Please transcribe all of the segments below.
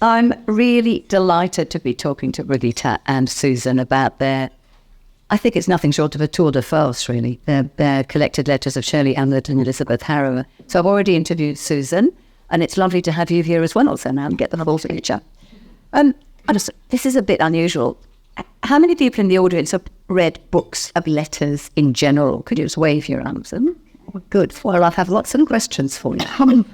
I'm really delighted to be talking to Brigitta and Susan about I think it's nothing short of a tour de force, really. Their collected letters of Shirley Hazzard and Elizabeth Harrower. So I've already interviewed Susan, and it's lovely to have you here as well, so now and get the whole picture. This is a bit unusual. How many people in the audience have read books of letters in general? Could you just wave your arms? Good. Well, I have lots of questions for you.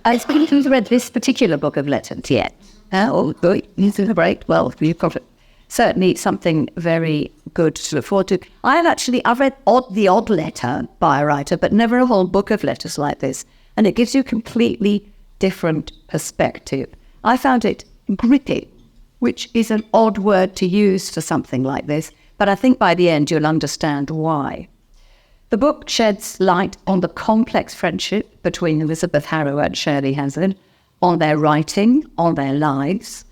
Has anyone read this particular book of letters yet? Good. Great. Well, you've got it. Certainly something very good to look forward to. I've read the odd letter by a writer, but never a whole book of letters like this. And it gives you a completely different perspective. I found it gripping, which is an odd word to use for something like this, but I think by the end you'll understand why. The book sheds light on the complex friendship between Elizabeth Harrower and Shirley Hazzard, on their writing, on their lives.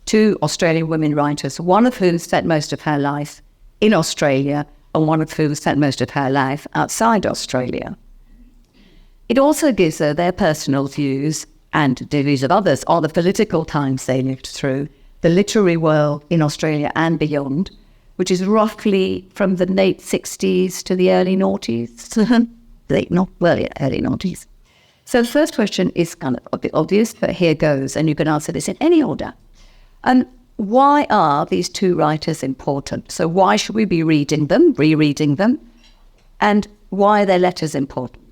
Two Australian women writers, one of whom spent most of her life in Australia and one of whom spent most of her life outside Australia. It also gives her their personal views and the views of others on the political times they lived through, the literary world in Australia and beyond, which is roughly from the late 60s to the early noughties. Early noughties. So the first question is kind of a bit obvious, but here goes, and you can answer this in any order. Why are these two writers important? So why should we be reading them, rereading them? And why are their letters important?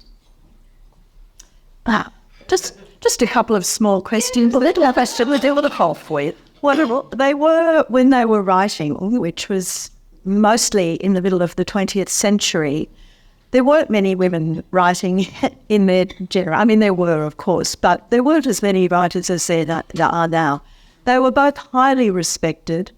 Just a couple of small questions. A little question to deal with halfway. Well, they were, when they were writing, which was mostly in the middle of the 20th century, there weren't many women writing in their genre. I mean, there were, of course, but there weren't as many writers as there are now. They were both highly respected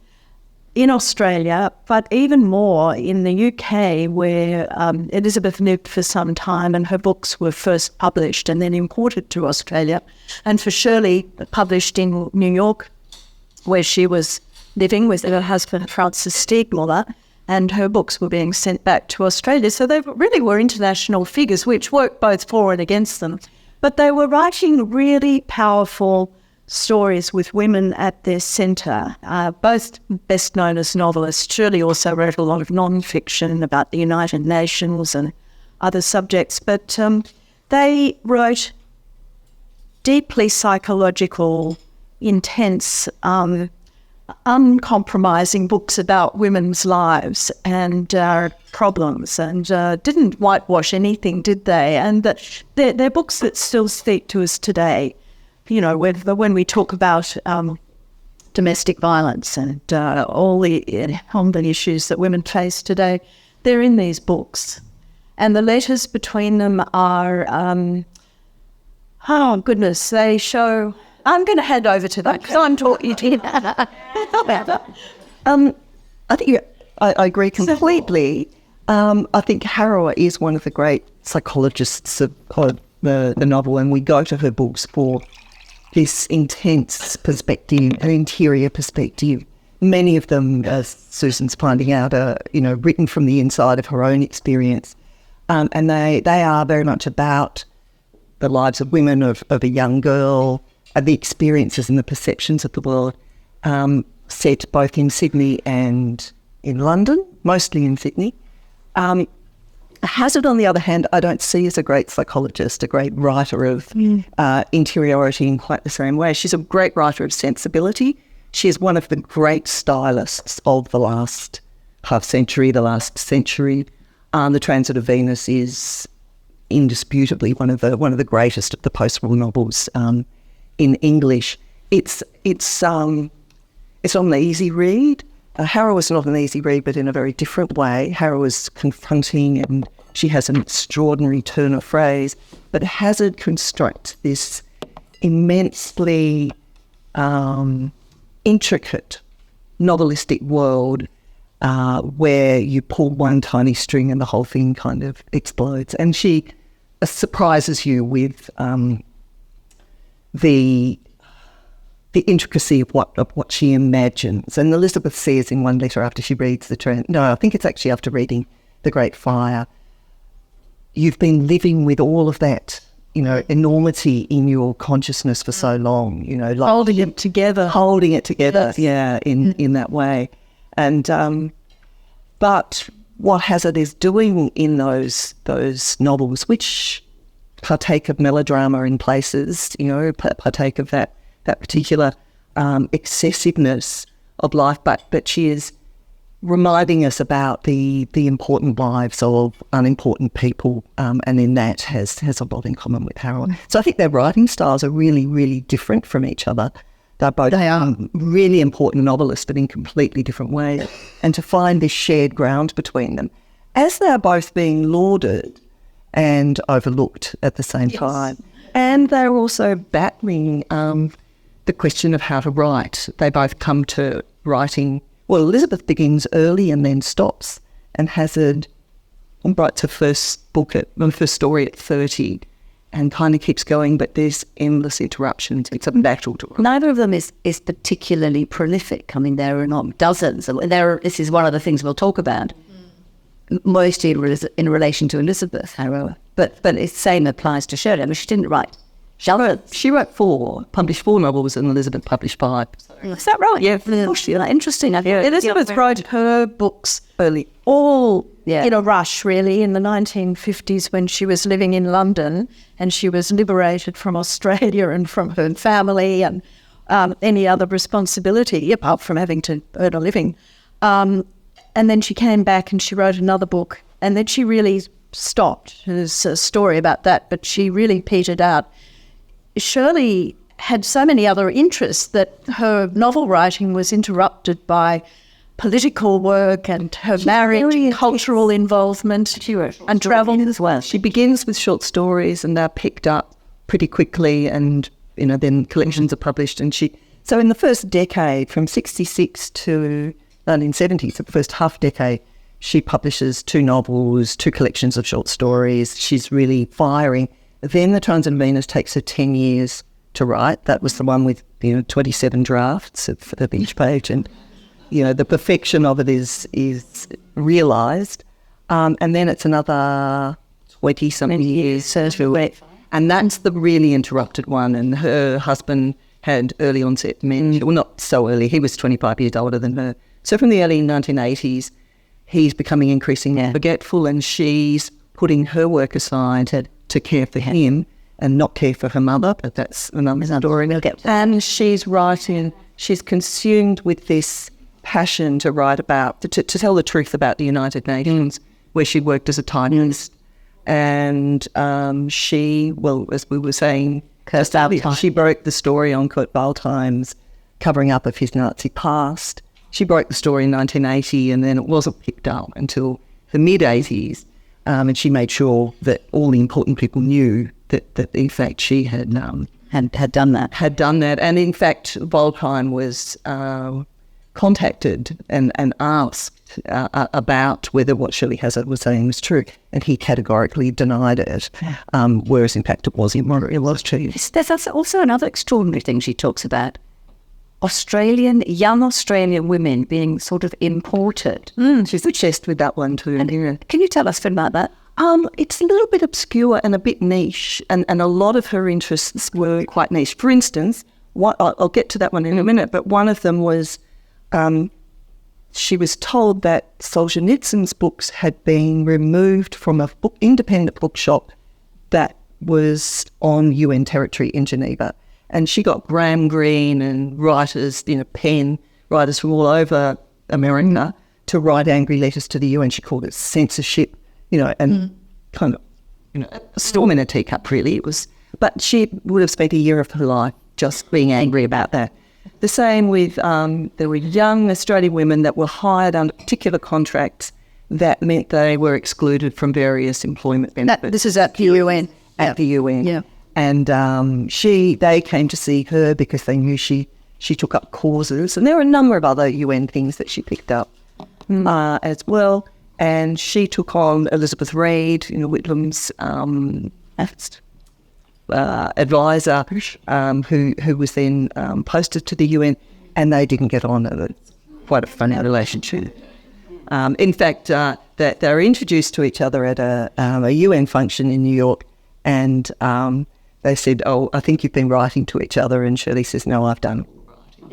in Australia, but even more in the UK, where Elizabeth lived for some time and her books were first published and then imported to Australia. And for Shirley, published in New York, where she was living with her husband, Francis Steegmuller, and her books were being sent back to Australia. So they really were international figures, which worked both for and against them. But they were writing really powerful stories with women at their centre, both best known as novelists. Shirley also wrote a lot of non-fiction about the United Nations and other subjects, but they wrote deeply psychological, intense, uncompromising books about women's lives and problems, and didn't whitewash anything, did they? And they're books that still speak to us today. You know, when we talk about domestic violence and all the issues that women face today, they're in these books. And the letters between them are, they show... I'm going to hand over to that because I'm talking to you. I think I agree completely. I think Harrower is one of the great psychologists of the novel, and we go to her books for this intense perspective, an interior perspective. Many of them, as Susan's finding out, are written from the inside of her own experience, and they are very much about the lives of women, of a young girl, the experiences and the perceptions of the world, set both in Sydney and in London, mostly in Sydney. Hazzard, on the other hand, I don't see as a great psychologist, a great writer of interiority in quite the same way. She's a great writer of sensibility. She is one of the great stylists of the last half century, the last century. The Transit of Venus is indisputably one of the greatest of the post-war novels in English. It's not an easy read. Harrower's not an easy read, but in a very different way. Harrower's confronting, and she has an extraordinary turn of phrase. But Hazzard constructs this immensely intricate novelistic world where you pull one tiny string and the whole thing kind of explodes. And she surprises you with the intricacy of what she imagines. And Elizabeth says in one letter after she reads I think it's actually after reading The Great Fire, you've been living with all of that enormity in your consciousness for so long, like Holding it together. holding it together, Yes. in that way. And but what Hazzard is doing in those novels, which partake of melodrama in places, partake of that particular excessiveness of life, but she is reminding us about the important lives of unimportant people, and in that has a lot in common with Harold. So I think their writing styles are really, really different from each other. They're both really important novelists, but in completely different ways. And to find this shared ground between them, as they're both being lauded and overlooked at the same time. And they're also battling the question of how to write. They both come to writing. Well, Elizabeth begins early and then stops, and Hazzard writes her first story at 30 and kind of keeps going, but there's endless interruptions. It's a battle to write. Neither of them is particularly prolific. I mean, there are not dozens. This is one of the things we'll talk about, mostly in relation to Elizabeth Harrower. But the same applies to Shirley. I mean, she didn't write. She wrote published four novels, and Elizabeth published 5. Is that right? Yeah. Gosh, interesting. Elizabeth wrote her books Early. all in a rush, really, in the 1950s when she was living in London and she was liberated from Australia and from her family and any other responsibility, apart from having to earn a living. And then she came back and she wrote another book, and then she really stopped. There's a story about that, but she really petered out. Shirley had so many other interests that her novel writing was interrupted by political work and her marriage, and cultural involvement and travel as well. She begins with short stories, and they're picked up pretty quickly, and then collections are published. And so in the first decade, from 1966 to 1970, so the first half decade, she publishes 2 novels, 2 collections of short stories. She's really firing. Then The Transit of Venus takes her 10 years to write. That was the one with 27 drafts of each page, and the perfection of it is realised. And then it's another 20-something years, and that's the really interrupted one. And her husband had early onset dementia. Well, not so early. He was 25 years older than her. So from the early 1980s, he's becoming increasingly forgetful, and she's putting her work aside to care for him and not care for her mother, but that's another story. And she's writing, she's consumed with this passion to write about, to tell the truth about the United Nations, where she worked as a typist. And she, as we were saying, she broke the story on Kurt Waldheim's covering up of his Nazi past. She broke the story in 1980, and then it wasn't picked up until the mid-80s. And she made sure that all the important people knew that in fact she had done that. And in fact, Waldheim was contacted and asked about whether what Shirley Hazzard was saying was true, and he categorically denied it. Whereas in fact it was true. There's also another extraordinary thing she talks about: young Australian women being sort of imported. She's obsessed with that one too. Can you tell us a bit about that? It's a little bit obscure and a bit niche, and a lot of her interests were quite niche. For instance, I'll get to that one in a minute, but one of them was she was told that Solzhenitsyn's books had been removed from a independent bookshop that was on UN territory in Geneva. And she got Graham Greene and writers, pen writers from all over America to write angry letters to the UN. She called it censorship, and kind of, a storm in a teacup, really. It was, but she would have spent a year of her life just being angry about that. The same with, there were young Australian women that were hired under particular contracts that meant they were excluded from various employment benefits. This is at the UN. At the UN. Yeah. And they came to see her because they knew she took up causes. And there were a number of other UN things that she picked up as well. And she took on Elizabeth Reid, Whitlam's advisor, who was then posted to the UN, and they didn't get on. Quite a funny relationship. In fact, they were introduced to each other at a UN function in New York, And they said, "Oh, I think you've been writing to each other." And Shirley says, "No, I've done it."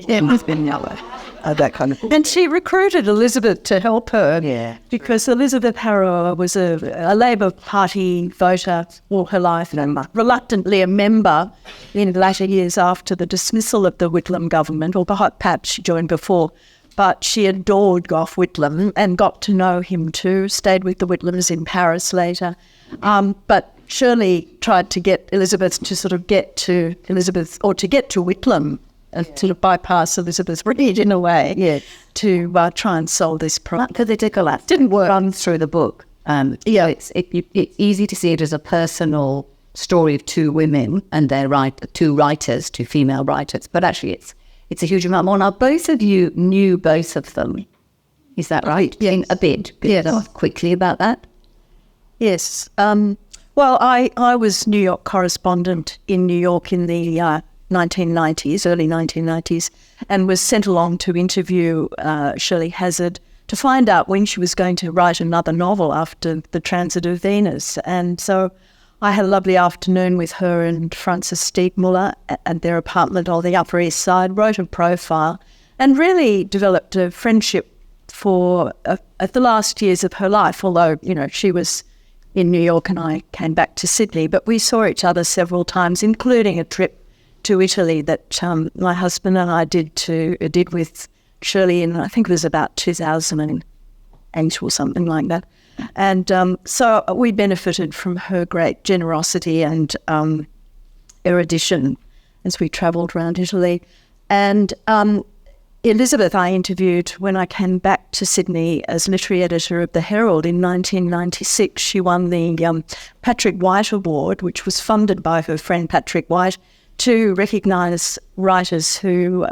Yeah, it's been yellow. That kind of thing. And she recruited Elizabeth to help her. Yeah. Because Elizabeth Harrower was a Labor Party voter all her life, reluctantly a member in latter years after the dismissal of the Whitlam government, or perhaps she joined before. But she adored Gough Whitlam and got to know him too, stayed with the Whitlams in Paris later. But Shirley tried to get Elizabeth to sort of get to Elizabeth, or to get to Whitlam, and sort of bypass Elizabeth Reed in a way, to try and solve this problem. Because it didn't work. Run through the book. It's easy to see it as a personal story of two women and two female writers, but actually it's a huge amount more. Now, both of you knew both of them. Is that right? Yes. A bit. Yes. Quickly about that? Yes. Well, I was New York correspondent in New York in the 1990s, early 1990s, and was sent along to interview Shirley Hazzard to find out when she was going to write another novel after The Transit of Venus. And so I had a lovely afternoon with her and Frances Stiegmuller at their apartment on the Upper East Side, wrote a profile, and really developed a friendship for the last years of her life, although, she was in New York and I came back to Sydney. But we saw each other several times, including a trip to Italy that my husband and I did with Shirley in, I think it was about 2008 or something like that. And so we benefited from her great generosity and erudition as we travelled around Italy. And Elizabeth I interviewed when I came back to Sydney as literary editor of the Herald in 1996. She won the Patrick White Award, which was funded by her friend Patrick White, to recognise writers who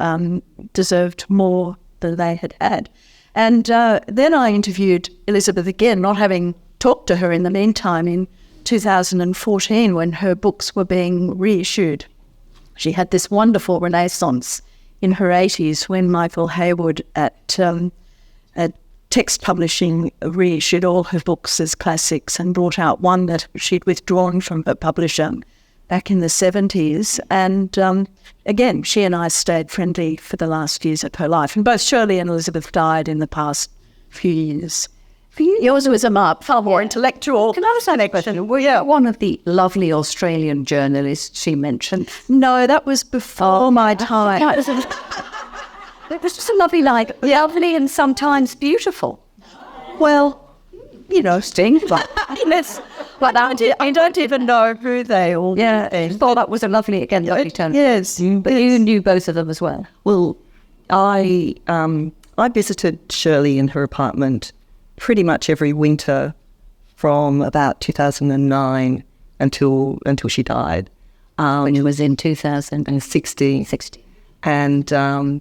deserved more than they had had. And then I interviewed Elizabeth again, not having talked to her in the meantime, in 2014 when her books were being reissued. She had this wonderful renaissance in her 80s when Michael Hayward at Text Publishing reissued all her books as classics and brought out one that she'd withdrawn from her publisher back in the 70s. And again, she and I stayed friendly for the last years of her life. And both Shirley and Elizabeth died in the past few years. For you, yours was far more intellectual. Can I ask that question? Were you one of the lovely Australian journalists she mentioned? No, that was before my time. It was just a lovely, lovely and sometimes beautiful. Well, Sting, but I don't even know who they all were. I thought that was a lovely turn. Yes. But you knew both of them as well. Well, I visited Shirley in her apartment pretty much every winter from about 2009 until she died. When it was in 2016. And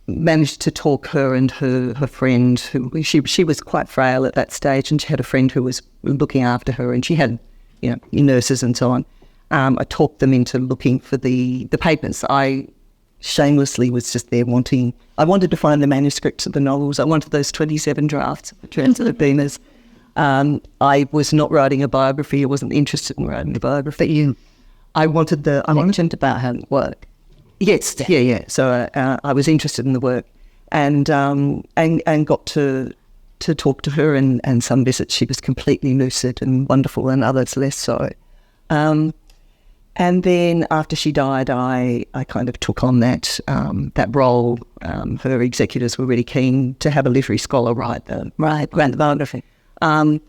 managed to talk her and her friend, who she was quite frail at that stage, and she had a friend who was looking after her, and she had nurses and so on. I talked them into looking for the papers. I shamelessly was just there I wanted to find the manuscripts of the novels. I wanted those 27 drafts of The Transit of Venus. I was not writing a biography. I wasn't interested in writing a biography. I mentioned about her work. Yes, yeah. So I was interested in the work, and got to talk to her. And some visits she was completely lucid and wonderful, and others less so. And then after she died, I kind of took on that role. Her executors were really keen to have a literary scholar write the biography, and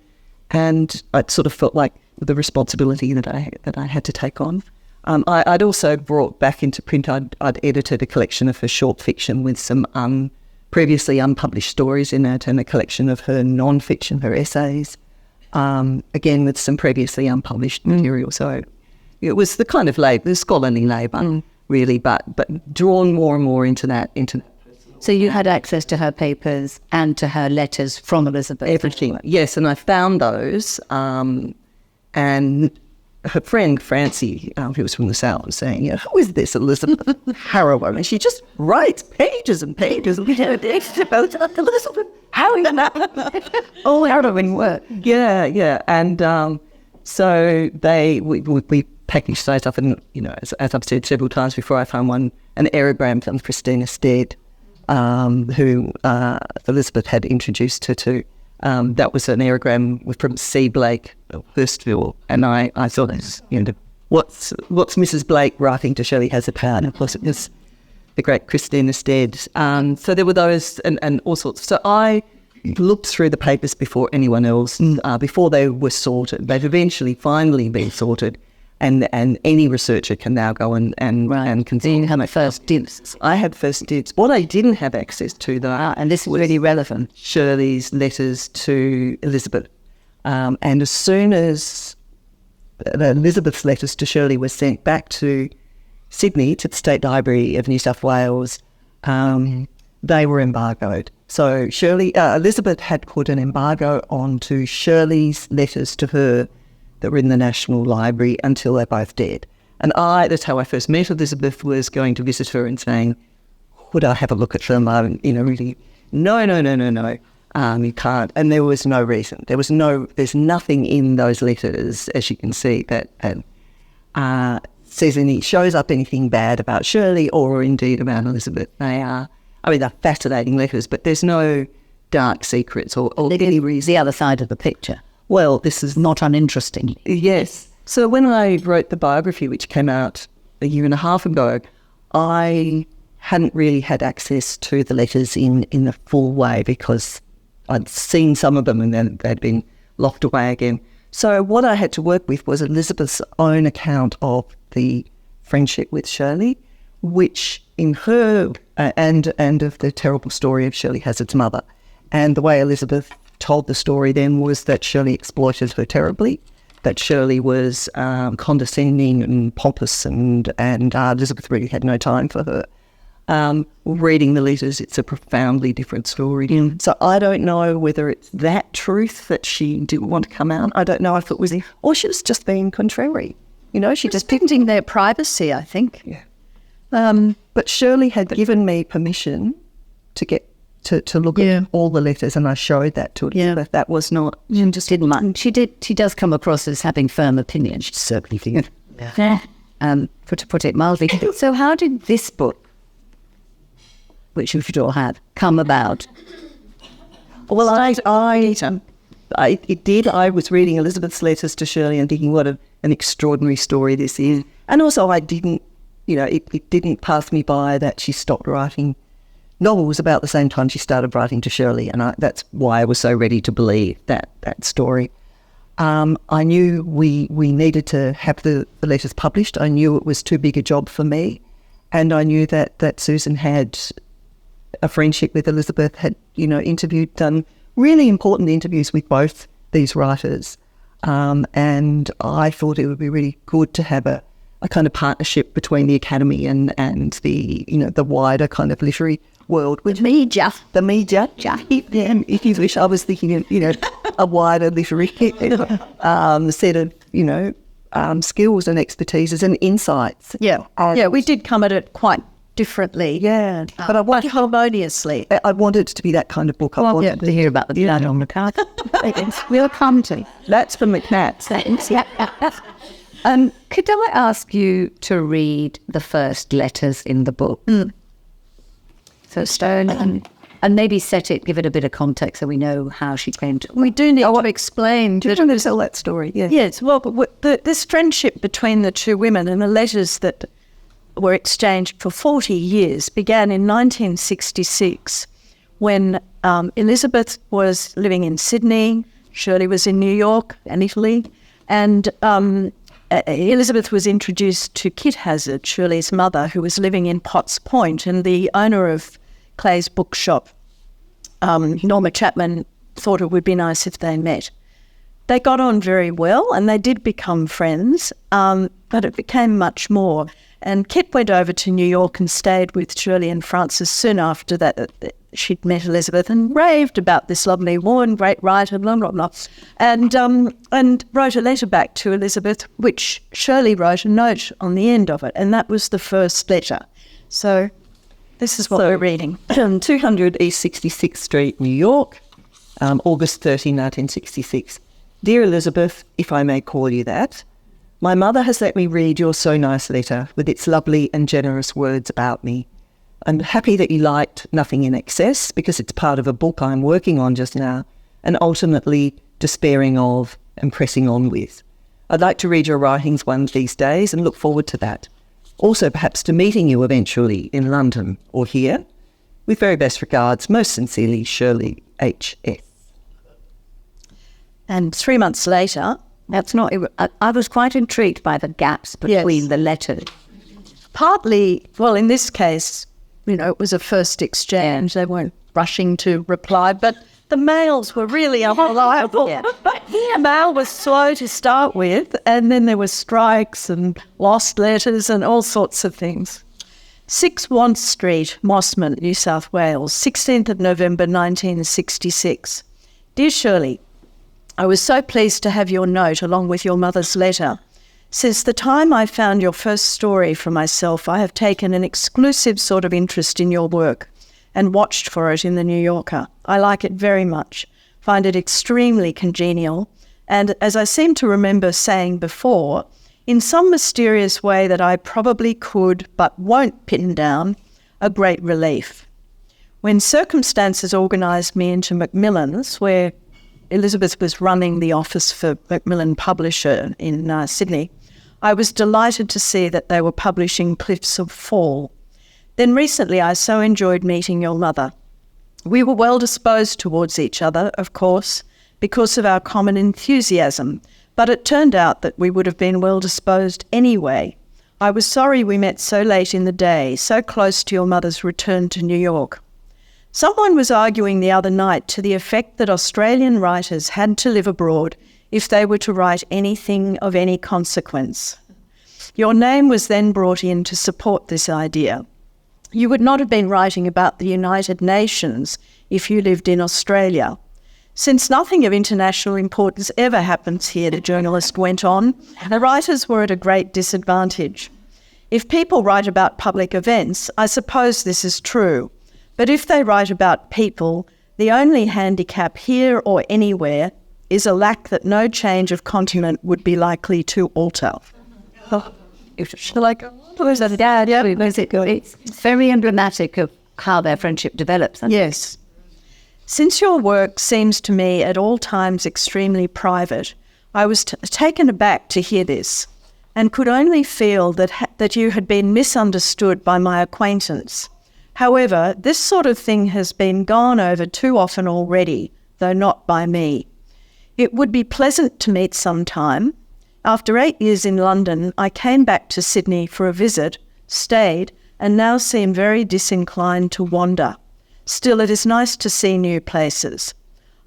I sort of felt like the responsibility that I had to take on. I'd also brought back into print. I'd edited a collection of her short fiction with some previously unpublished stories in it, and a collection of her non-fiction, her essays, again with some previously unpublished material. So it was the kind of the scholarly labour, really, but drawn more and more into that. So you had access to her papers and to her letters from Elizabeth? Everything, yes, and I found those, and her friend Francie, who was from the Salon, saying, who is this Elizabeth Harrower? And she just writes pages and pages about Elizabeth Harrower. All harrowing work. Yeah. And So we packaged those up, and as I've said several times before, I found an aerogram from Christina Stead, who Elizabeth had introduced her to. That was an aerogram from C. Blake of Hurstville, and I thought, what's Mrs. Blake writing to Shirley Hazzard? And of course, it was the great Christina Stead. So there were those and all sorts. So I looked through the papers before anyone else, before they were sorted. They've finally been sorted, and any researcher can now go and consult. So you have first dibs. I had first dibs. What I didn't have access to, though, And this is really relevant. Shirley's letters to Elizabeth. And as soon as Elizabeth's letters to Shirley were sent back to Sydney, to the State Library of New South Wales, they were embargoed. So Elizabeth had put an embargo onto Shirley's letters to her that were in the National Library until they're both dead. And that's how I first met Elizabeth, was going to visit her and saying, would I have a look at them? Really, no, you can't. And there was no reason. There's nothing in those letters, as you can see, that shows up anything bad about Shirley or indeed about Elizabeth. They're fascinating letters, but there's no dark secrets or any reason. The other side of the picture. Well, this is Not uninteresting. Yes. So when I wrote the biography, which came out a year and a half ago, I hadn't really had access to the letters in a full way, because I'd seen some of them and then they'd been locked away again. So what I had to work with was Elizabeth's own account of the friendship with Shirley, which in her and of the terrible story of Shirley Hazzard's mother. And the way Elizabeth told the story then was that Shirley exploited her terribly, that Shirley was condescending and pompous, and Elizabeth really had no time for her. Reading the letters, it's a profoundly different story. So I don't know whether it's that truth that she didn't want to come out. I don't know if it was, or she was just being contrary. She just Respecting their privacy, I think. Yeah. But Shirley had given me permission to get to look at all the letters, and I showed that to Elizabeth. That was not. She just didn't mind. She does come across as having firm opinions. She certainly did. To put it mildly. So how did this book, which you should all have, come about? Well, it did. I was reading Elizabeth's letters to Shirley and thinking, what an extraordinary story this is. And also I didn't, it didn't pass me by that she stopped writing novels about the same time she started writing to Shirley. And that's why I was so ready to believe that story. I knew we needed to have the letters published. I knew it was too big a job for me. And I knew that Susan had a friendship with Elizabeth, had, done really important interviews with both these writers. And I thought it would be really good to have a kind of partnership between the Academy and the, the wider kind of literary world. The media. The media. If you wish, I was thinking, a wider literary set of, skills and expertises and insights. We did come at it quite differently. But I wanted harmoniously. I wanted it to be that kind of book. I wanted to hear about the blood on the card. We'll come to. That's from McNatt's. Could I ask you to read the first letters in the book? So Stone, and maybe give it a bit of context so we know how she came to. We do need to explain. Do you want to tell that story? Yeah. Yes. Well, this friendship between the two women and the letters that were exchanged for 40 years began in 1966 when Elizabeth was living in Sydney, Shirley was in New York and Italy, and Elizabeth was introduced to Kit Hazzard, Shirley's mother, who was living in Potts Point, and the owner of Clay's bookshop, Norma Chapman, thought it would be nice if they met. They got on very well and they did become friends, but it became much more. And Kit went over to New York and stayed with Shirley and Frances soon after that. She'd met Elizabeth and raved about this lovely woman, great writer, blah, blah, blah, and wrote a letter back to Elizabeth, which Shirley wrote a note on the end of it, and that was the first letter. So this is what we're reading. 200 East 66th Street, New York, August 30, 1966. Dear Elizabeth, if I may call you that, my mother has let me read your so nice letter with its lovely and generous words about me. I'm happy that you liked Nothing in Excess because it's part of a book I'm working on just now and ultimately despairing of and pressing on with. I'd like to read your writings one of these days and look forward to that. Also perhaps to meeting you eventually in London or here. With very best regards, most sincerely, Shirley H.S. And 3 months later... I was quite intrigued by the gaps between the letters. Partly, well, in this case, it was a first exchange. They weren't rushing to reply, but the mails were really unreliable. The mail was slow to start with, and then there were strikes and lost letters and all sorts of things. 6 Want Street, Mossman, New South Wales, 16th of November 1966. Dear Shirley, I was so pleased to have your note along with your mother's letter. Since the time I found your first story for myself, I have taken an exclusive sort of interest in your work and watched for it in the New Yorker. I like it very much, find it extremely congenial, and as I seem to remember saying before, in some mysterious way that I probably could but won't pin down, a great relief. When circumstances organised me into Macmillan's, where Elizabeth was running the office for Macmillan Publisher in Sydney, I was delighted to see that they were publishing Cliffs of Fall. Then recently I so enjoyed meeting your mother. We were well disposed towards each other, of course, because of our common enthusiasm, but it turned out that we would have been well disposed anyway. I was sorry we met so late in the day, so close to your mother's return to New York. Someone was arguing the other night to the effect that Australian writers had to live abroad if they were to write anything of any consequence. Your name was then brought in to support this idea. You would not have been writing about the United Nations if you lived in Australia. Since nothing of international importance ever happens here, the journalist went on, the writers were at a great disadvantage. If people write about public events, I suppose this is true. But if they write about people, the only handicap here or anywhere is a lack that no change of continent would be likely to alter. It's very emblematic of how their friendship develops. Yes. Since your work seems to me at all times extremely private, I was taken aback to hear this and could only feel that you had been misunderstood by my acquaintance. However, this sort of thing has been gone over too often already, though not by me. It would be pleasant to meet sometime. After 8 years in London, I came back to Sydney for a visit, stayed, and now seem very disinclined to wander. Still, it is nice to see new places.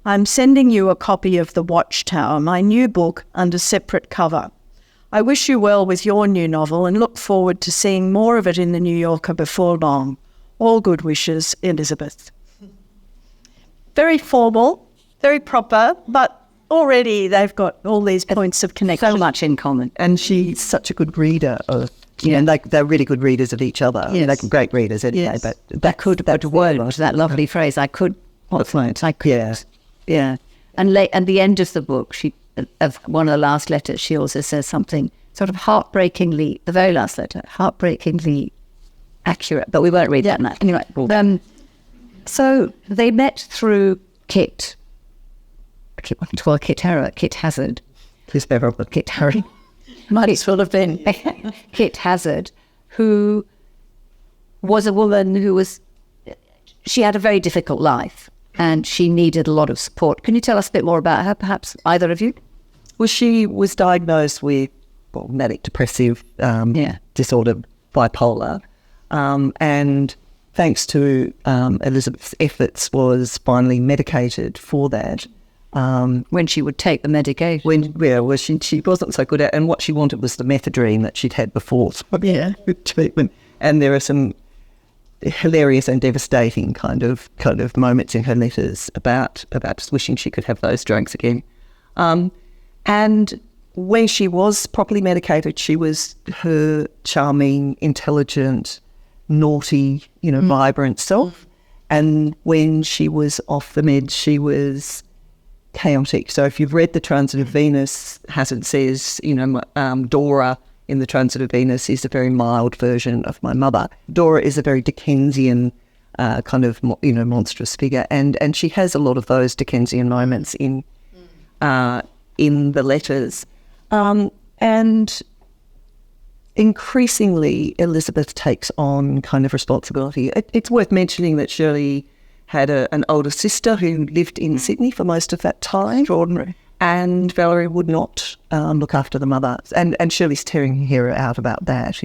I'm sending you a copy of The Watchtower, my new book, under separate cover. I wish you well with your new novel and look forward to seeing more of it in the New Yorker before long. All good wishes, Elizabeth. Very formal, very proper, but already they've got all these points of connection. So much in common. And she's such a good reader of, they're really good readers of each other. Yes. They're great readers anyway. Yes. But that word, that lovely phrase, I could. Yeah. And at the end of the book, of one of the last letters, she also says something sort of heartbreakingly, the very last letter, heartbreakingly accurate, but we won't read that now. Anyway, so they met through Kit. I keep wanting to call her Kit Harrower, Kit Hazzard. Who's ever Kit Harrower. Might as well have been. Kit Hazzard, who was a woman she had a very difficult life and she needed a lot of support. Can you tell us a bit more about her, perhaps, either of you? Well, she was diagnosed with manic depressive disorder, bipolar, and thanks to Elizabeth's efforts, was finally medicated for that. When she would take the medication. She wasn't so good at, and what she wanted was the methadone that she'd had before. Treatment. And there are some hilarious and devastating kind of moments in her letters about just wishing she could have those drugs again. And when she was properly medicated, she was her charming, intelligent, naughty, vibrant self. And when she was off the meds, she was chaotic. So if you've read The Transit of Venus, Hazzard says, Dora in The Transit of Venus is a very mild version of my mother. Dora is a very Dickensian kind of, monstrous figure, and she has a lot of those Dickensian moments in the letters. And increasingly, Elizabeth takes on kind of responsibility. It's worth mentioning that Shirley had an older sister who lived in Sydney for most of that time. Extraordinary. And Valerie would not look after the mother. And Shirley's tearing her hair out about that,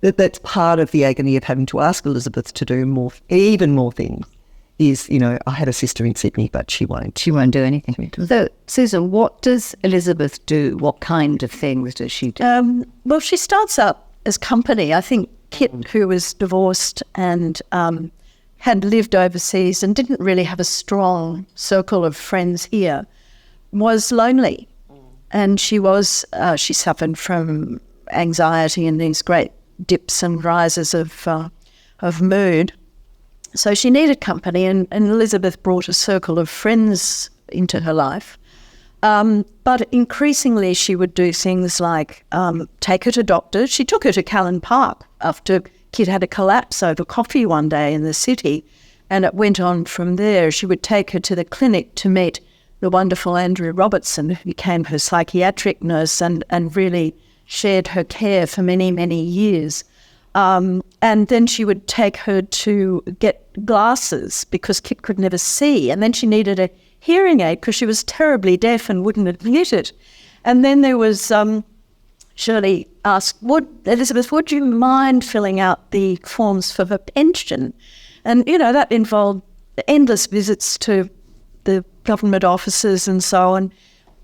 That's part of the agony of having to ask Elizabeth to do even more things. Is, I had a sister in Sydney, but she won't do anything. So, Susan, what does Elizabeth do? What kind of things does she do? Well, she starts up as company. I think Kit, who was divorced and had lived overseas and didn't really have a strong circle of friends here, was lonely. And she suffered from anxiety and these great dips and rises of mood. So she needed company, and Elizabeth brought a circle of friends into her life. But increasingly she would do things like take her to doctors. She took her to Callan Park after Kit had a collapse over coffee one day in the city, and it went on from there. She would take her to the clinic to meet the wonderful Andrew Robertson, who became her psychiatric nurse and really shared her care for many, many years. And then she would take her to get glasses because Kit could never see. And then she needed a hearing aid because she was terribly deaf and wouldn't admit it. And then there was, Shirley asked, Elizabeth, would you mind filling out the forms for her pension? And, that involved endless visits to the government offices and so on.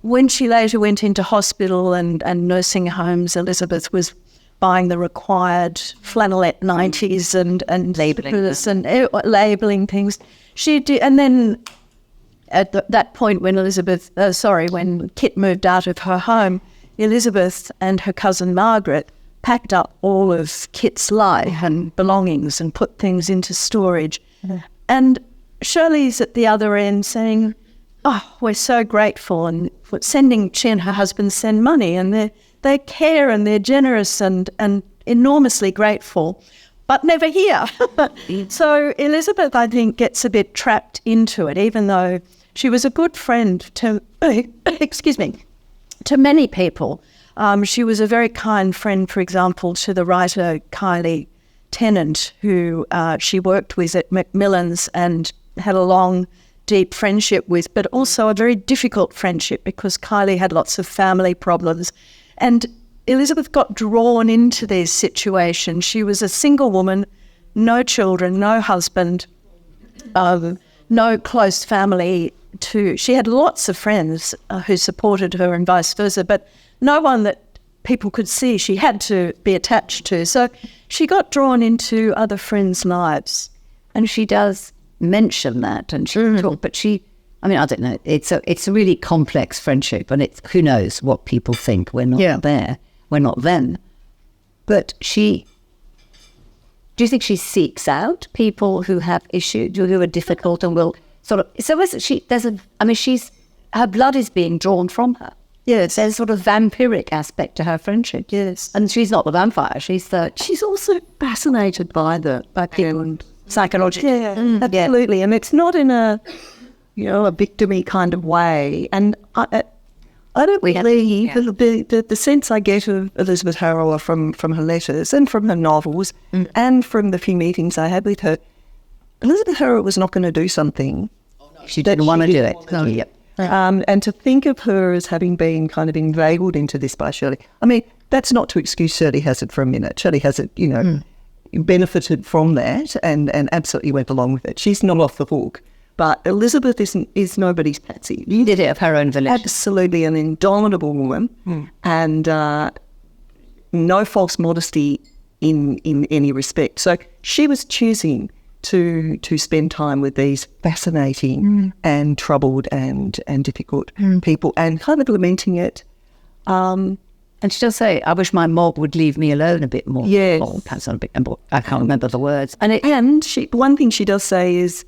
When she later went into hospital and nursing homes, Elizabeth was buying the required flannelette 90s and labelling things. She did, and then at that point when when Kit moved out of her home, Elizabeth and her cousin Margaret packed up all of Kit's life and belongings and put things into storage. And Shirley's at the other end saying, "Oh, we're so grateful," and she and her husband send money, and they care and they're generous and enormously grateful, but never here. So Elizabeth, I think, gets a bit trapped into it, even though she was a good friend to many people. She was a very kind friend, for example, to the writer Kylie Tennant, who she worked with at Macmillan's and had a long, deep friendship with, but also a very difficult friendship because Kylie had lots of family problems. And Elizabeth got drawn into this situation. She was a single woman, no children, no husband, no close family. She had lots of friends who supported her and vice versa, but no one that people could see she had to be attached to. So she got drawn into other friends' lives. And she does mention that, and she talked, but I don't know. It's a really complex friendship, and who knows what people think. We're not there. We're not them. But do you think she seeks out people who have issues, who are difficult, and will sort of? So her blood is being drawn from her. Yes, there's a sort of vampiric aspect to her friendship. Yes, and she's not the vampire. She's also fascinated by people and psychology. Yeah, absolutely, and it's not in a victim-y kind of way. And I don't believe the sense I get of Elizabeth Harrower from her letters and from her novels and from the few meetings I had with her, Elizabeth Harrower was not going to do something. She didn't want to do it. And to think of her as having been kind of inveigled into this by Shirley, that's not to excuse Shirley Hazzard for a minute. Shirley Hazzard, benefited from that and absolutely went along with it. She's not off the hook. But Elizabeth is nobody's patsy. You did it of her own volition. Absolutely an indomitable woman and no false modesty in any respect. So she was choosing to spend time with these fascinating and troubled and difficult people and kind of lamenting it. And she does say, "I wish my mob would leave me alone a bit more." Yes. I can't remember the words. One thing she does say is,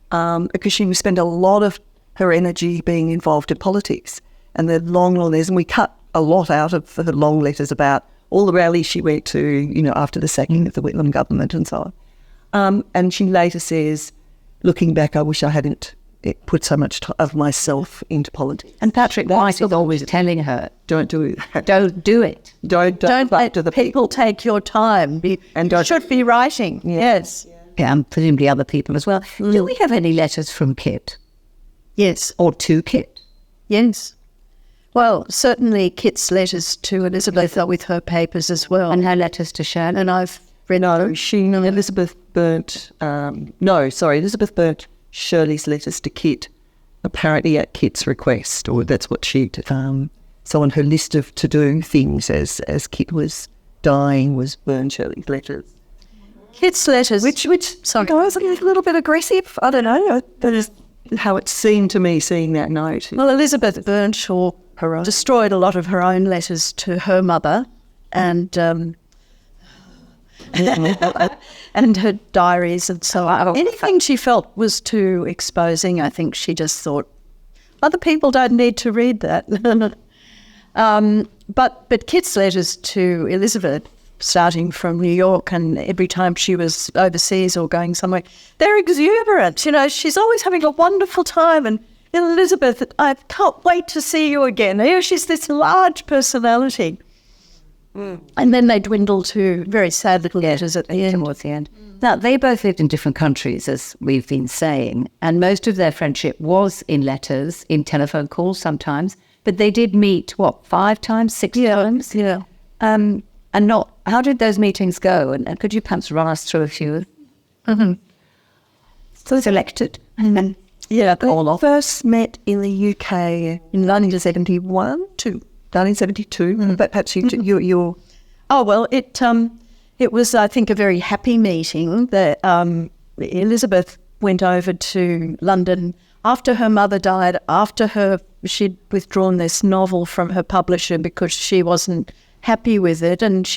because she would spend a lot of her energy being involved in politics. And the long letters, and we cut a lot out of her long letters about all the rallies she went to, you know, after the sacking of the Whitlam government and so on. And she later says, looking back, I wish I hadn't put so much of myself into politics. And Patrick White is always telling her, don't do it. Don't do it. Don't let the people take your time. And you should be writing. Yes. Yeah, and presumably other people as well. Do we have any letters from Kit? Yes. Or to Kit? Yes. Well, certainly Kit's letters to Elizabeth are with her papers as well. And her letters to Shirley? And I've read Elizabeth burnt Shirley's letters to Kit, apparently at Kit's request, or that's what she'd... so on her list of to-do things as Kit was dying was burn Shirley's letters. Kit's letters... Which guys, a little bit aggressive. I don't know. That is how it seemed to me, seeing that note. Well, Elizabeth burnt or destroyed a lot of her own letters to her mother and and her diaries and so on. Anything she felt was too exposing, I think she just thought, other people don't need to read that. But Kit's letters to Elizabeth, starting from New York and every time she was overseas or going somewhere, they're exuberant. You know, she's always having a wonderful time. And Elizabeth, I can't wait to see you again. You know, she's this large personality. And then they dwindle to very sad little letters at the end. Towards the end. Now, they both lived in different countries, as we've been saying, and most of their friendship was in letters, in telephone calls sometimes, but they did meet, 5 times, 6 times? Yeah. And how did those meetings go? And could you perhaps run us through a few? Mm-hmm. So selected. Mm-hmm. Yeah, they all first met in the UK in 1972. But perhaps you. Oh well, it was, I think, a very happy meeting. That Elizabeth went over to London after her mother died. After she'd withdrawn this novel from her publisher because she wasn't happy with it, and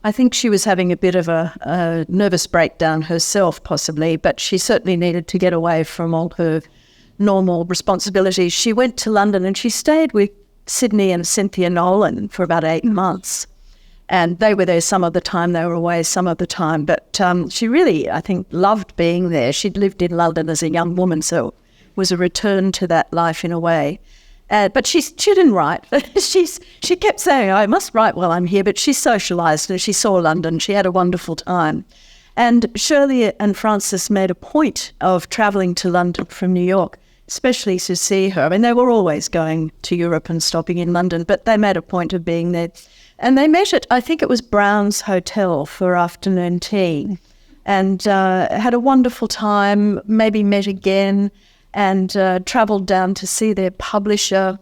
I think she was having a bit of a nervous breakdown herself, possibly, but she certainly needed to get away from all her normal responsibilities. She went to London and she stayed with Sydney and Cynthia Nolan for about 8 months. And they were there some of the time, they were away some of the time. But she really, I think, loved being there. She'd lived in London as a young woman, so it was a return to that life in a way. But she didn't write. She kept saying, I must write while I'm here, but she socialised and she saw London. She had a wonderful time. And Shirley and Frances made a point of travelling to London from New York, especially to see her. I mean, they were always going to Europe and stopping in London, but they made a point of being there. And they met at, I think it was Brown's Hotel for afternoon tea, and had a wonderful time, maybe met again, and travelled down to see their publisher,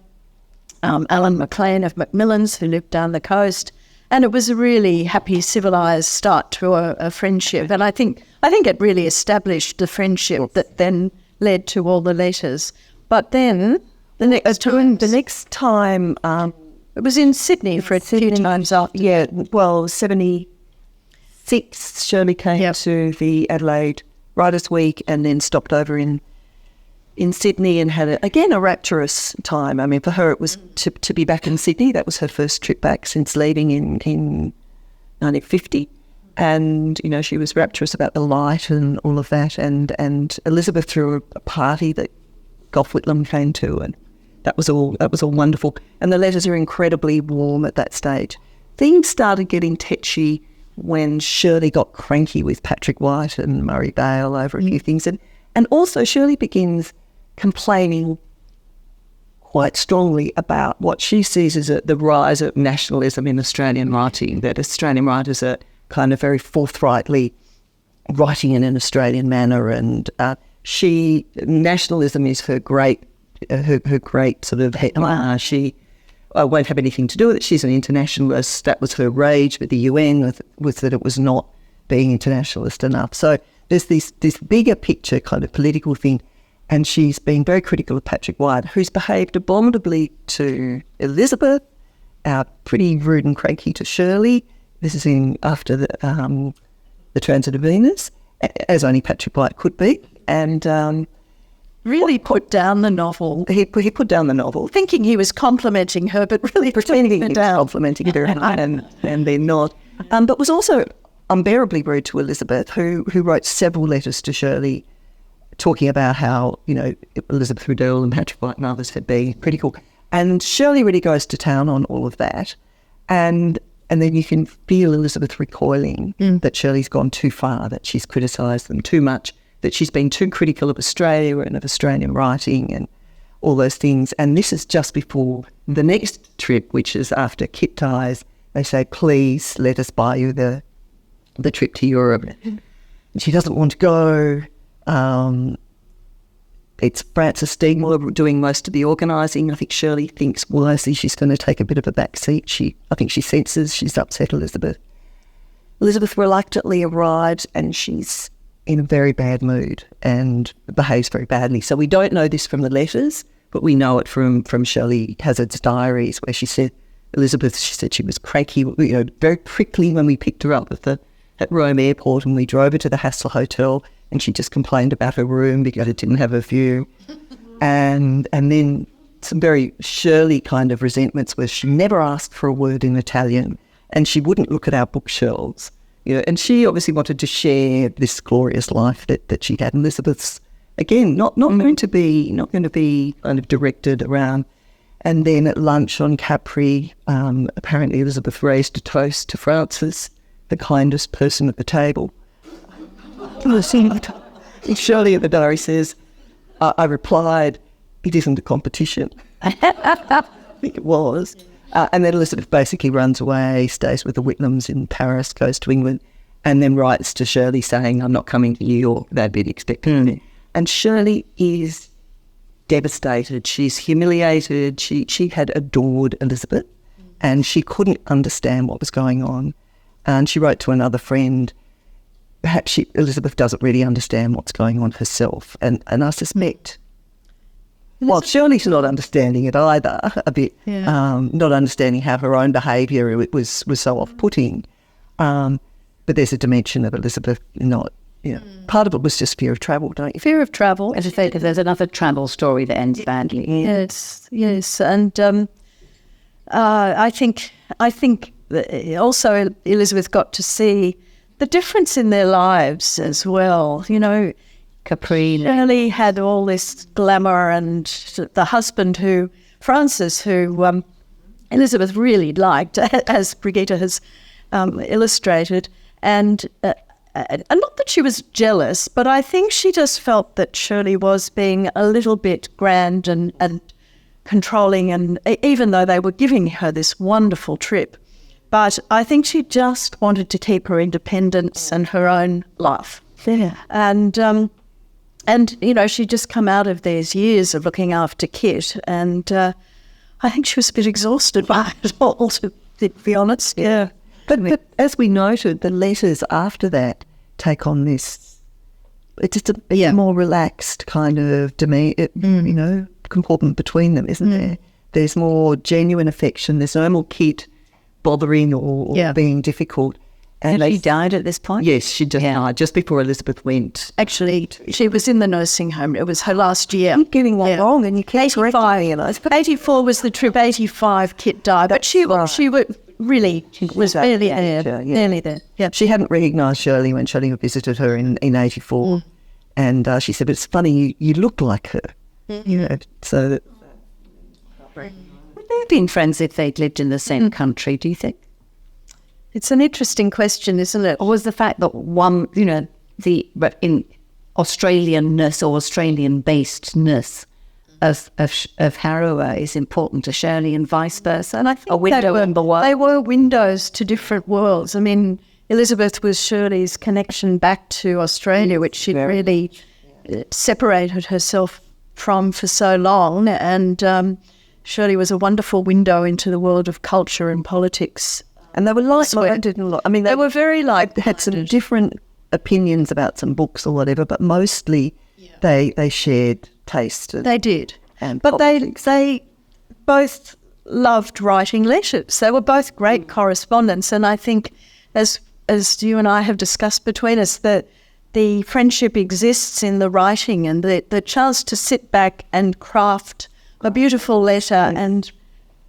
Alan McLean of Macmillan's, who lived down the coast. And it was a really happy, civilised start to a friendship. And I think it really established the friendship that then led to all the letters. But then the next time, it was in Sydney for a few times after. Yeah, well, 76, Shirley came to the Adelaide Writers' Week and then stopped over in Sydney and had, a rapturous time. I mean, for her it was to be back in Sydney. That was her first trip back since leaving in 1950. And, you know, she was rapturous about the light and all of that. And Elizabeth threw a party that Gough Whitlam came to, and that was all wonderful. And the letters are incredibly warm at that stage. Things started getting tetchy when Shirley got cranky with Patrick White and Murray Bale over a few things. And also Shirley begins complaining quite strongly about what she sees as the rise of nationalism in Australian writing, that Australian writers are kind of very forthrightly writing in an Australian manner, and nationalism is her great sort of she won't have anything to do with it. She's an internationalist. That was her rage with the UN, was that it was not being internationalist enough. So there's this bigger picture kind of political thing, and she's been very critical of Patrick White, who's behaved abominably to Elizabeth, pretty rude and cranky to Shirley. This is after the Transit of Venus, as only Patrick White could be, and really put down the novel. He put down the novel. Thinking he was complimenting her, but really Pretending he putting it was down. complimenting her and they're not. But was also unbearably rude to Elizabeth, who wrote several letters to Shirley talking about how, Elizabeth Riddell and Patrick White and others had been critical. And Shirley really goes to town on all of that. And then you can feel Elizabeth recoiling that Shirley's gone too far, that she's criticised them too much, that she's been too critical of Australia and of Australian writing and all those things. And this is just before the next trip, which is after Kit dies. They say, please let us buy you the trip to Europe. And she doesn't want to go. It's Frances Steegmiller doing most of the organising. I think Shirley thinks wisely she's going to take a bit of a back seat. I think she senses she's upset Elizabeth. Elizabeth reluctantly arrives and she's in a very bad mood and behaves very badly. So we don't know this from the letters, but we know it from Shirley Hazzard's diaries, where she said, she said she was cranky, very prickly when we picked her up at Rome Airport, and we drove her to the Hassel Hotel, and she just complained about her room because it didn't have a view. And then some very Shirley kind of resentments where she never asked for a word in Italian and she wouldn't look at our bookshelves. And she obviously wanted to share this glorious life that she had. Elizabeth's, again, not going to be kind of directed around. And then at lunch on Capri, apparently Elizabeth raised a toast to Frances, the kindest person at the table. Shirley at the diary says, I replied, it isn't a competition. I think it was. And then Elizabeth basically runs away, stays with the Wyndhams in Paris, goes to England, and then writes to Shirley saying, I'm not coming to New York, they'd been expecting me. And Shirley is devastated. She's humiliated. She had adored Elizabeth and she couldn't understand what was going on. And she wrote to another friend, perhaps Elizabeth doesn't really understand what's going on herself. And I suspect, well, Shirley's not understanding it either, a bit, not understanding how her own behaviour was so off-putting. But there's a dimension of Elizabeth not, part of it was just fear of travel, don't you? Fear of travel. As I say, there's another travel story that ends badly. Yes. And I think that also Elizabeth got to see the difference in their lives as well. Capri. Shirley had all this glamour, and the husband Francis, who Elizabeth really liked, as Brigitta has illustrated. And not that she was jealous, but I think she just felt that Shirley was being a little bit grand and controlling, and even though they were giving her this wonderful trip. But I think she just wanted to keep her independence and her own life. Yeah. And she'd just come out of these years of looking after Kit, and I think she was a bit exhausted by it all, to be honest. Yeah. But as we noted, the letters after that take on this, it's just a more relaxed kind of demeanour, comportment between them, isn't there? There's more genuine affection. There's no more Kit bothering or being difficult. And she died at this point? Yes, she just died just before Elizabeth went. Actually, she was in the nursing home. It was her last year. I'm getting that wrong, and you can't correct me. 84 was the trip. 85, Kit died. But she was really was barely there. Yeah. She hadn't recognised Shirley when Shirley visited her in 84. And she said, but it's funny, you look like her. So that... Would they have been friends if they'd lived in the same country, do you think? It's an interesting question, isn't it? Or was the fact that one, in Australian-ness or Australian-basedness of Harrower is important to Shirley and vice versa? And I think they were windows to different worlds. I mean, Elizabeth was Shirley's connection back to Australia, which she'd really separated herself from for so long. And Shirley was a wonderful window into the world of culture and politics. And they were like-minded a lot. I mean, they were very They had some different opinions about some books or whatever, but mostly they shared taste. They did. But they both loved writing letters. They were both great correspondents. And I think, as you and I have discussed between us, that the friendship exists in the writing and the chance to sit back and craft a beautiful letter and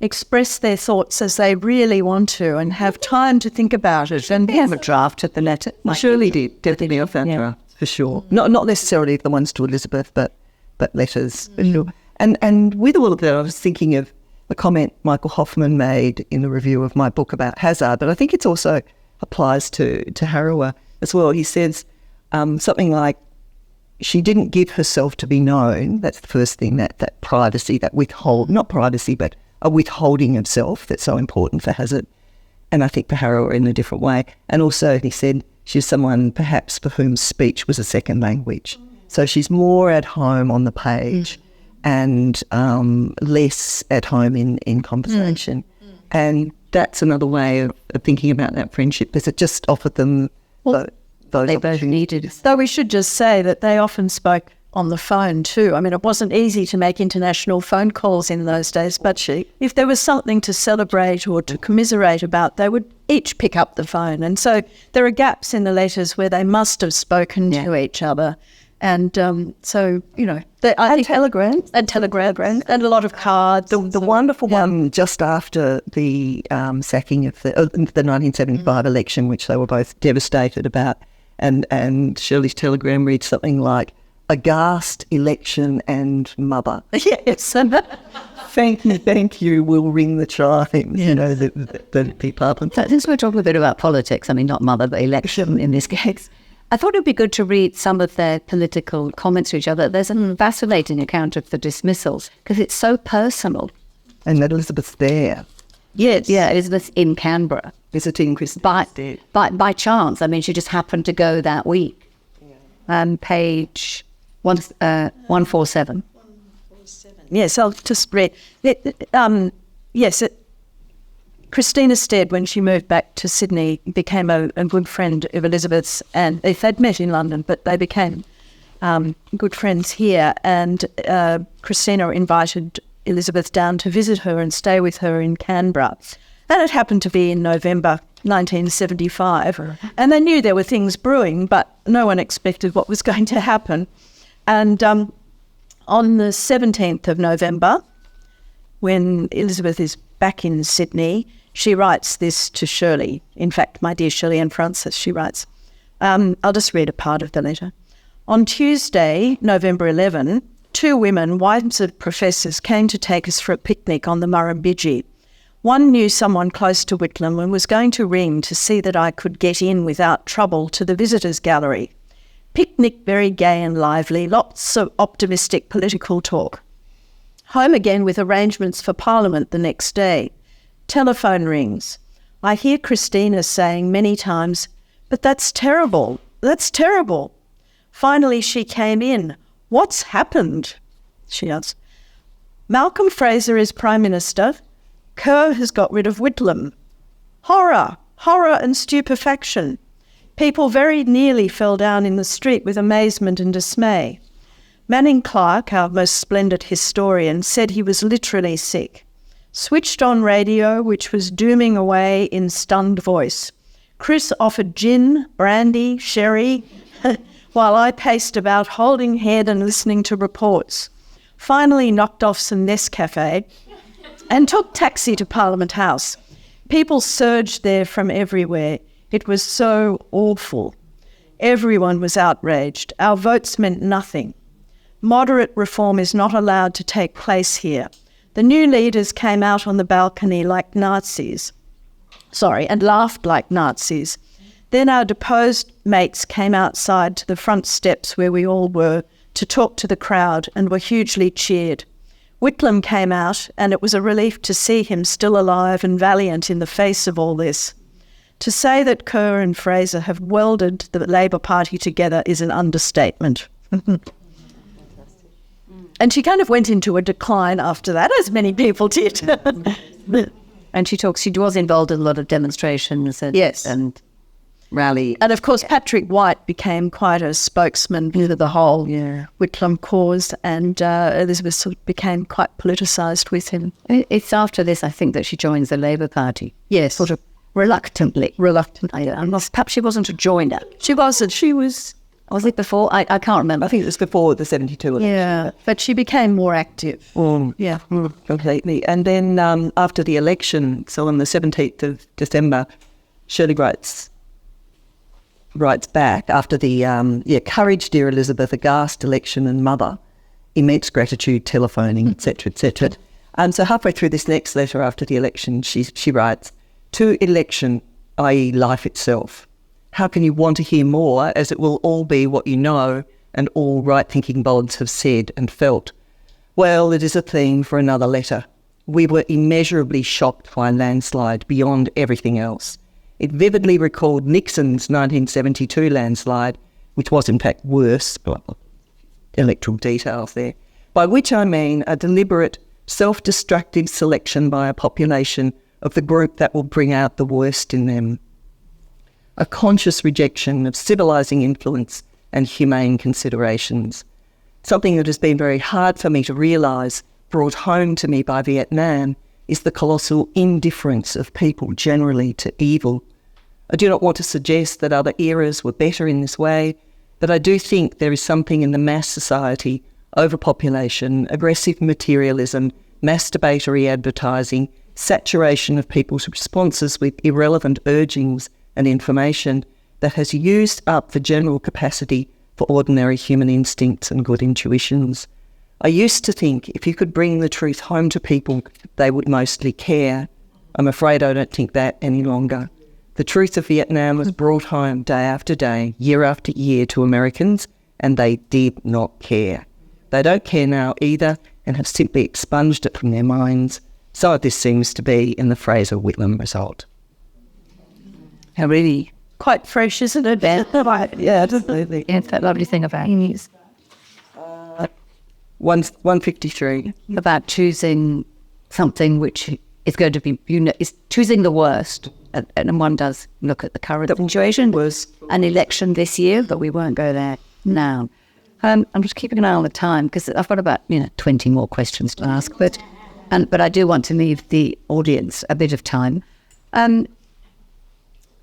express their thoughts as they really want to and have time to think about it. And have a draft of the letter. Shirley did, definitely a fan draft, for sure. Not necessarily the ones to Elizabeth, but letters, for sure. And with all of that, I was thinking of the comment Michael Hoffman made in the review of my book about Hazzard, but I think it also applies to Harrower as well. He says something like, she didn't give herself to be known. That's the first thing, that privacy, that not privacy, but a withholding of self that's so important for Hazzard. And I think for Harrower in a different way. And also, he said, she's someone perhaps for whom speech was a second language. So she's more at home on the page and less at home in conversation. And that's another way of thinking about that friendship, because it just offered them those they both needed. Though we should just say that they often spoke on the phone too. I mean, it wasn't easy to make international phone calls in those days, but if there was something to celebrate or to commiserate about, they would each pick up the phone. And so there are gaps in the letters where they must have spoken to each other. And so, I think telegrams. And telegrams. And a lot of cards. The wonderful one just after the sacking of the 1975 election, which they were both devastated about. And Shirley's telegram reads something like, aghast, election and mother. Yes. Thank you, we'll ring the chimes, the department. Since we're talking a bit about politics, I mean, not mother, but election in this case, I thought it would be good to read some of their political comments to each other. There's a fascinating account of the dismissals, because it's so personal. And that Elizabeth's there. Yes. Yeah, Elizabeth's in Canberra. Visiting Christine. By chance. I mean, she just happened to go that week. Page 147. Yes, I'll just read. Christina Stead, when she moved back to Sydney, became a good friend of Elizabeth's, and they'd met in London, but they became good friends here. And Christina invited Elizabeth down to visit her and stay with her in Canberra. And it happened to be in November 1975. And they knew there were things brewing, but no one expected what was going to happen. And on the 17th of November, when Elizabeth is back in Sydney, she writes this to Shirley. In fact, my dear Shirley and Francis, she writes. I'll just read a part of the letter. On Tuesday, November 11, 2 women, wives of professors, came to take us for a picnic on the Murrumbidgee. One knew someone close to Wyndham and was going to ring to see that I could get in without trouble to the visitors' gallery. Picnic very gay and lively, lots of optimistic political talk. Home again with arrangements for Parliament the next day. Telephone rings. I hear Christina saying many times, "But that's terrible, that's terrible." Finally she came in. "What's happened?" she asked. "Malcolm Fraser is Prime Minister. Kerr has got rid of Wyndham. Horror, horror and stupefaction. People very nearly fell down in the street with amazement and dismay. Manning Clark, our most splendid historian, said he was literally sick. Switched on radio, which was dooming away in stunned voice. Chris offered gin, brandy, sherry, while I paced about holding head and listening to reports. Finally knocked off some Nescafe and took taxi to Parliament House. People surged there from everywhere. It was so awful. Everyone was outraged. Our votes meant nothing. Moderate reform is not allowed to take place here. The new leaders came out on the balcony like Nazis. And laughed like Nazis. Then our deposed mates came outside to the front steps where we all were to talk to the crowd and were hugely cheered. Wyndham came out, and it was a relief to see him still alive and valiant in the face of all this. To say that Kerr and Fraser have welded the Labour Party together is an understatement. And she kind of went into a decline after that, as many people did. And she was involved in a lot of demonstrations and rally. And of course, Patrick White became quite a spokesman for the whole Wyndham cause, and Elizabeth sort of became quite politicized with him. It's after this, I think, that she joins the Labour Party. Yes. Sort of reluctantly. Perhaps she wasn't a joiner. She wasn't. She was Was it before? I can't remember. I think it was before the 72 election. Yeah, but she became more active. Completely. And then after the election, so on the 17th of December, Shirley writes back after the courage, dear Elizabeth, aghast election and mother, immense gratitude, telephoning, etc., etc. And so halfway through this next letter after the election, she writes, to election, i.e. life itself. How can you want to hear more, as it will all be what you know and all right-thinking bods have said and felt? Well, it is a theme for another letter. We were immeasurably shocked by a landslide beyond everything else. It vividly recalled Nixon's 1972 landslide, which was in fact worse, electoral details there, by which I mean a deliberate, self-destructive selection by a population of the group that will bring out the worst in them. A conscious rejection of civilising influence and humane considerations. Something that has been very hard for me to realise, brought home to me by Vietnam, is the colossal indifference of people generally to evil. I do not want to suggest that other eras were better in this way, but I do think there is something in the mass society, overpopulation, aggressive materialism, masturbatory advertising, saturation of people's responses with irrelevant urgings and information that has used up the general capacity for ordinary human instincts and good intuitions. I used to think if you could bring the truth home to people, they would mostly care. I'm afraid I don't think that any longer. The truth of Vietnam was brought home day after day, year after year to Americans, and they did not care. They don't care now either and have simply expunged it from their minds. So this seems to be in the Fraser-Whitlam result. How really Quite fresh, isn't it? Yeah, absolutely. It's that lovely thing about it. 153. About choosing something which is going to be, is choosing the worst. And one does look at the current situation. Was an election this year, but we won't go there now. I'm just keeping an eye on the time because I've got about 20 more questions to ask, but I do want to leave the audience a bit of time.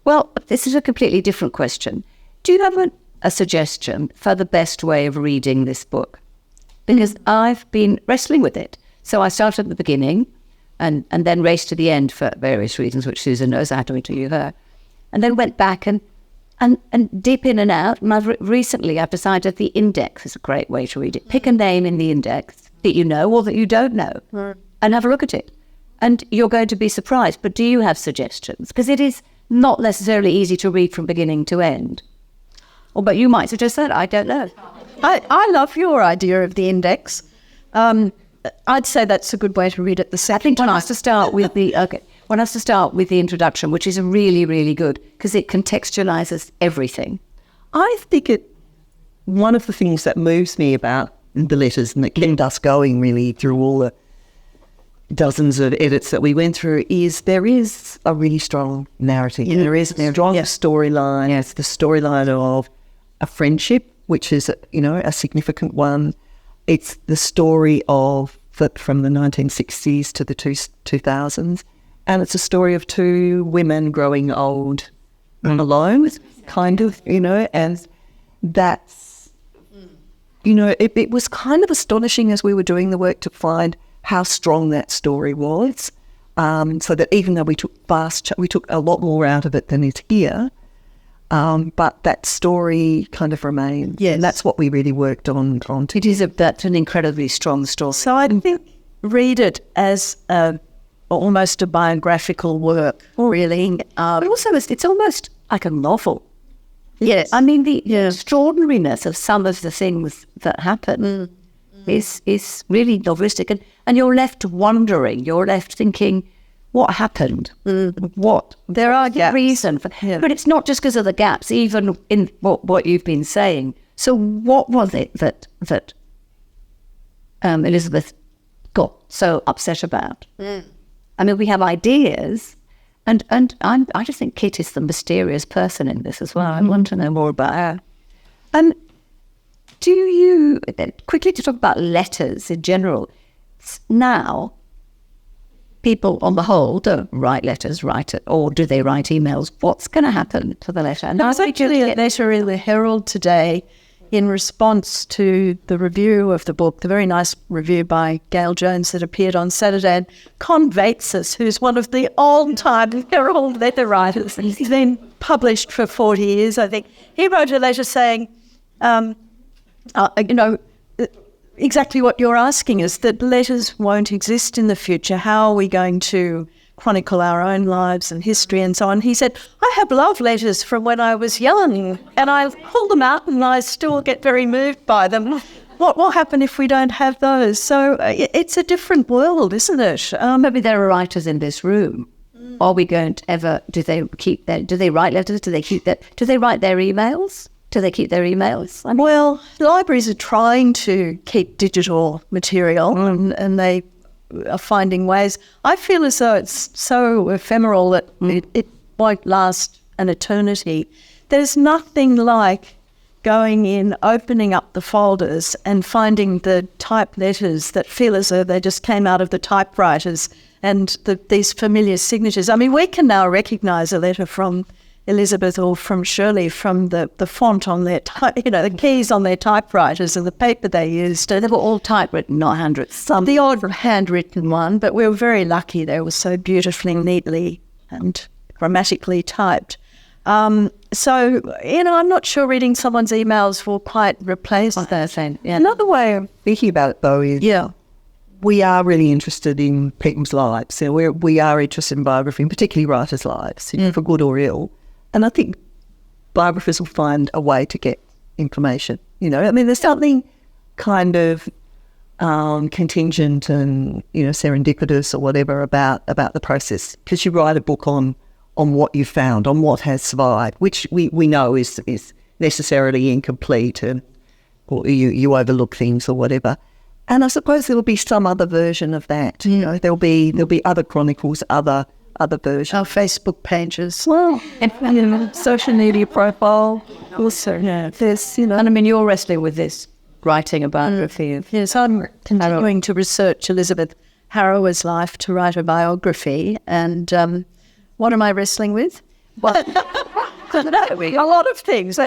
Well, this is a completely different question. Do you have a suggestion for the best way of reading this book? Because I've been wrestling with it. So I started at the beginning and then raced to the end for various reasons, which Susan knows. I had to interview her. And then went back and dip in and out. And recently I've decided the index is a great way to read it. Pick a name in the index that you know or that you don't know and have a look at it. And you're going to be surprised. But do you have suggestions? Because it is not necessarily easy to read from beginning to end. But you might suggest that. I don't know. I love your idea of the index. I'd say that's a good way to read it the second time. One has to start with the introduction, which is really, really good because it contextualizes everything. I think one of the things that moves me about the letters and that kept us going really through all the dozens of edits that we went through is there is a really strong narrative. There is a strong storyline. It's the storyline of a friendship, which is a significant one. It's the story of from the 1960s to the 2000s, and it's a story of two women growing old and alone, kind of, and that's, it was kind of astonishing as we were doing the work to find how strong that story was, so that even though we took a lot more out of it than is here, but that story kind of remains. Yes. And that's what we really worked on. That's an incredibly strong story. So I think read it as almost a biographical work, really. But also it's almost like a novel. Yes. I mean, the extraordinariness of some of the things that happen is really novelistic. And you're left wondering, you're left thinking, what happened? There are gaps. Reason for, but it's not just because of the gaps, even in what you've been saying. So what was it that Elizabeth got so upset about? I mean, we have ideas, and I just think Kit is the mysterious person in this as well. I want to know more about her. Do you, quickly to talk about letters in general, now, people on the whole don't write letters, or do they write emails? What's going to happen to the letter? And there was actually a letter in the Herald today in response to the review of the book, the very nice review by Gail Jones that appeared on Saturday. And Con Vaitsis, who's one of the old-time Herald letter writers, he's been published for 40 years, I think. He wrote a letter saying, exactly what you're asking us, that letters won't exist in the future. How are we going to chronicle our own lives and history and so on? He said, I have love letters from when I was young, and I pull them out and I still get very moved by them. What will happen if we don't have those? So it's a different world, isn't it? Maybe there are writers in this room. Are we going to ever, do they write letters? Do they write their emails? Do they keep their emails? Well, libraries are trying to keep digital material and they are finding ways. I feel as though it's so ephemeral that it won't last an eternity. There's nothing like going in, opening up the folders and finding the typed letters that feel as though they just came out of the typewriters and these familiar signatures. I mean, we can now recognise a letter from Elizabeth or from Shirley from the font on their, the keys on their typewriters and the paper they used. They were all typewritten, not handwritten. The odd handwritten one, but we were very lucky. They were so beautifully, neatly and grammatically typed. I'm not sure reading someone's emails will quite replace that. Yeah. Another way of thinking about it, though, is we are really interested in people's lives. So we are interested in biography, and particularly writers' lives, for good or ill. And I think biographers will find a way to get information. There's something kind of contingent and, serendipitous or whatever about the process, because you write a book on what you found, on what has survived, which we know is necessarily incomplete, or you overlook things or whatever. And I suppose there will be some other version of that. There'll be other chronicles, other versions. Our Facebook pages. Well, and social media profile also. Yeah. There's, And you're wrestling with this, writing a biography. Yes, I'm continuing to research Elizabeth Harrower's life to write a biography. And what am I wrestling with? Well, a lot of things.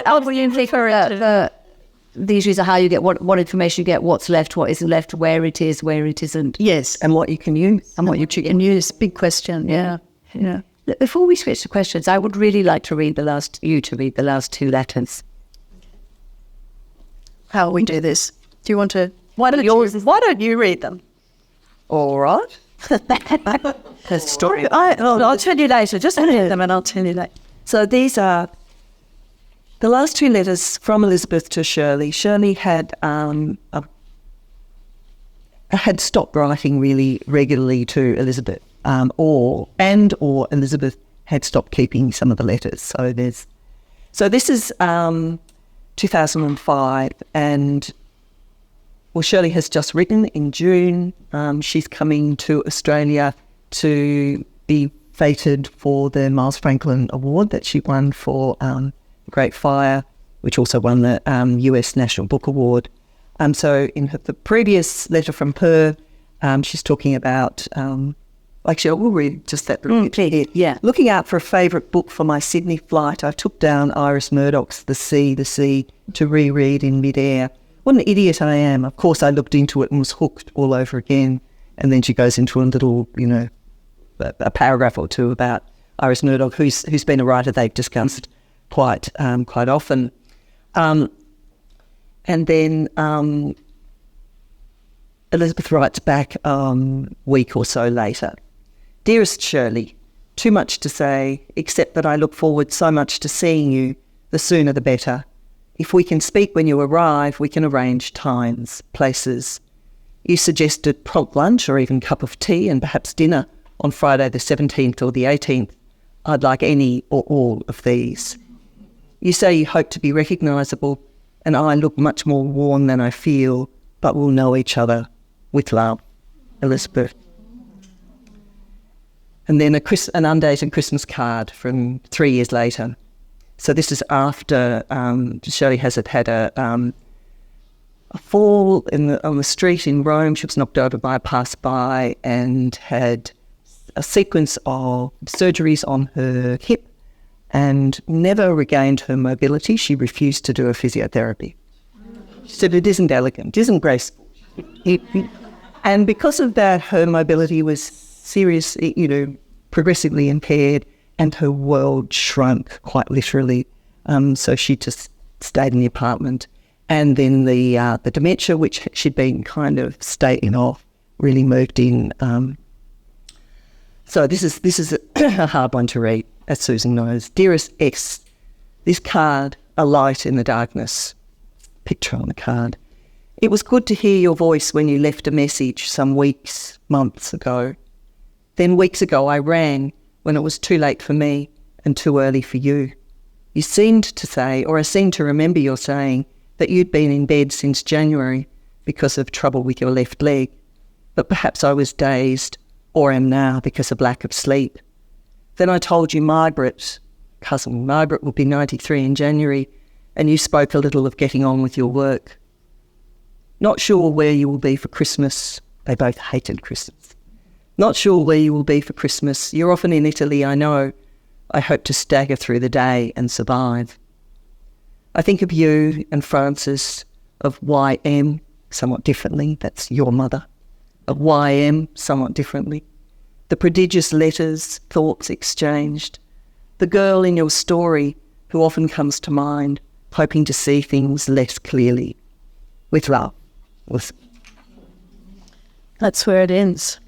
The issues are how you get what information you get, what's left, what isn't left, where it is, where it isn't. Yes, and what you can use. And what you can use. Big question, yeah. Before we switch to questions, I would really like to read the last two letters. How will we do this? Do you want to? Why don't you read them? All right. The story. I'll tell you later. Just read them and I'll tell you later. So these are the last two letters from Elizabeth to Shirley. Shirley had stopped writing really regularly to Elizabeth, or Elizabeth had stopped keeping some of the letters. So this is 2005, and Shirley has just written in June. She's coming to Australia to be feted for the Miles Franklin Award that she won for Great Fire, which also won the US National Book Award. So in the previous letter from her, she's talking about, actually I will read just that little bit. Yeah. Looking out for a favourite book for my Sydney flight, I took down Iris Murdoch's The Sea to reread in midair. What an idiot I am. Of course I looked into it and was hooked all over again. And then she goes into a little, a paragraph or two about Iris Murdoch, who's been a writer they've discussed quite often. And then Elizabeth writes back a week or so later. Dearest Shirley, too much to say, except that I look forward so much to seeing you, the sooner the better. If we can speak when you arrive, we can arrange times, places. You suggested prompt lunch or even cup of tea and perhaps dinner on Friday the 17th or the 18th. I'd like any or all of these. You say you hope to be recognisable, and I look much more worn than I feel, but we'll know each other. With love, Elizabeth. And then an undated Christmas card from 3 years later. So this is after Shirley Hazzard had a fall on the street in Rome. She was knocked over by a passerby and had a sequence of surgeries on her hip and never regained her mobility. She refused to do a physiotherapy. She said, it isn't elegant, it isn't graceful. And because of that, her mobility was seriously, progressively impaired, and her world shrunk quite literally. So she just stayed in the apartment. And then the dementia, which she'd been kind of stating off, really moved in. So this is a hard one to read, as Susan knows. Dearest S, this card, a light in the darkness. Picture on the card. It was good to hear your voice when you left a message some weeks, months ago. Then weeks ago I rang when it was too late for me and too early for you. You seemed to say, or I seem to remember your saying, that you'd been in bed since January because of trouble with your left leg. But perhaps I was dazed, or am now, because of lack of sleep. Then I told you cousin Margaret will be 93 in January, and you spoke a little of getting on with your work. Not sure where you will be for Christmas. They both hated Christmas. Not sure where you will be for Christmas. You're often in Italy, I know. I hope to stagger through the day and survive. I think of you and Frances, of YM, somewhat differently. That's your mother. Of YM, somewhat differently. The prodigious letters, thoughts exchanged. The girl in your story who often comes to mind, hoping to see things less clearly. With love. That's where it ends.